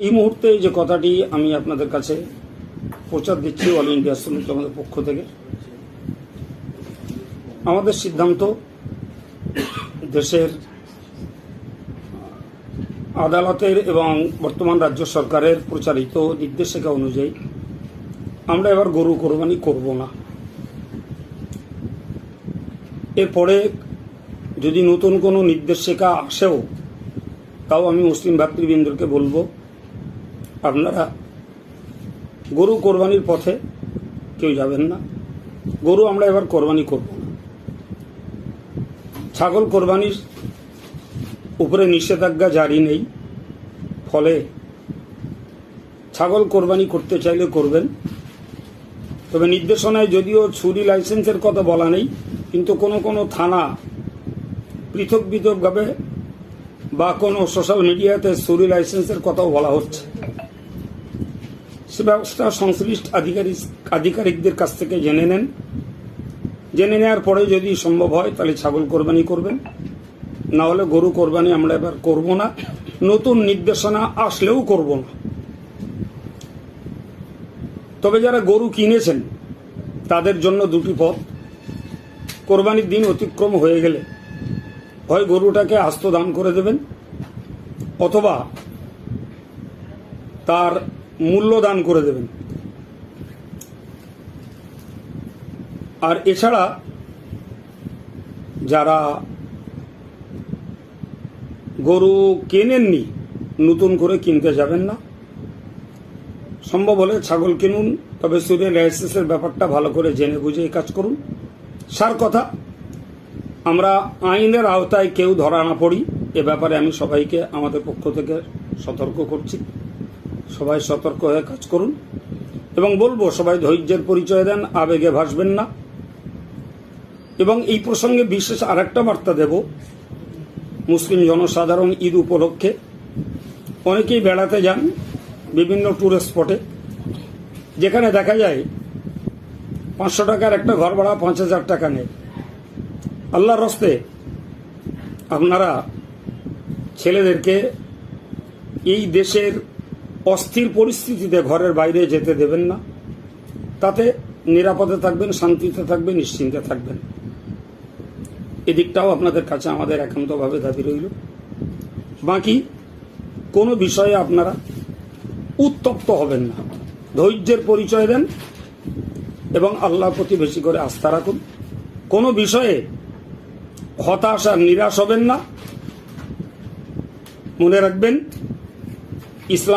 এই মুহূর্তে যে কথাটি আমি আপনাদের কাছে প্রচার দিচ্ছি অল ইন্ডিয়া সুন্নাত জামাতের পক্ষ থেকে, আমাদের সিদ্ধান্ত দেশের আদালতের এবং বর্তমান রাজ্য সরকারের প্রচারিত নির্দেশিকা অনুযায়ী আমরা এবার গরু কোরবানি করব না। এরপরে যদি নতুন কোনো নির্দেশিকা আসেও তাও আমি মুসলিম ভাতৃবৃন্দকে বলবো, আপনারা গরু কোরবানির পথে কেউ যাবেন না। গরু আমরা এবার কোরবানি করব না। ছাগল কোরবানির উপরে নিষেধাজ্ঞা জারি নেই, ফলে ছাগল কোরবানি করতে চাইলে করবেন। তবে নির্দেশনায় যদিও ছুরি লাইসেন্সের কথা বলা নেই, কিন্তু কোনো কোনো থানা পৃথক পৃথকভাবে বা কোনো সোশ্যাল মিডিয়াতে ছুরি লাইসেন্সের কথাও বলা হচ্ছে। সে ব্যবস্থা সংশ্লিষ্ট আধিকারিকদের কাছ থেকে জেনে নেন। জেনে নেওয়ার পরে যদি সম্ভব হয় তাহলে ছাগল কোরবানি করবেন, না হলে গরু কোরবানি আমরা এবার করব না। নতুন নির্দেশনা আসলেও করব না। তবে যারা গরু কিনেছেন তাদের জন্য দুটি পথ। কোরবানির দিন অতিক্রম হয়ে গেলে হয় গরুটাকে আস্ত দান করে দেবেন, অথবা তার মূল্য দান করে দেবেন। আর এছাড়া যারা গরু কেনেননি, নতুন করে কিনতে যাবেন না। সম্ভব হলে ছাগল কিনুন, তবে ছুরি লাইসেন্সের ব্যাপারটা ভালো করে জেনে বুঝে এই কাজ করুন। সার কথা, আমরা আইনের আওতায় কেউ ধরা না পড়ি, এ ব্যাপারে আমি সবাইকে আমাদের পক্ষ থেকে সতর্ক করছি। সবাই সতর্ক হয়ে কাজ করুন এবং বলবো সবাই ধৈর্যের পরিচয় দেন, আবেগে ভাসবেন না। এবং এই প্রসঙ্গে বিশেষ আরেকটা বার্তা দেব, মুসলিম জনসাধারণ ঈদ উপলক্ষে অনেকেই বেড়াতে যান বিভিন্ন ট্যুরিস্ট স্পটে, যেখানে দেখা যায় 500 টাকার একটা ঘর ভাড়া 5000 টাকা নেয়। আল্লাহর রাস্তে আপনারা ছেলেদেরকে এই দেশের অস্থির পরিস্থিতিতে ঘরের বাইরে যেতে দেবেন না। তাতে নিরাপদে থাকবেন, শান্তিতে থাকবেন, নিশ্চিন্তে থাকবেন। এদিকটাও আপনাদের কাছে আমাদের একান্তভাবে দাবি রইল। বাকি কোনো বিষয়ে আপনারা উত্তপ্ত হবেন না, ধৈর্যের পরিচয় দেন এবং আল্লাহর প্রতি বেশি করে আস্থা রাখুন। কোনো বিষয়ে হতাশ আর নিরাশ হবেন না। মনে রাখবেন, ইসলাম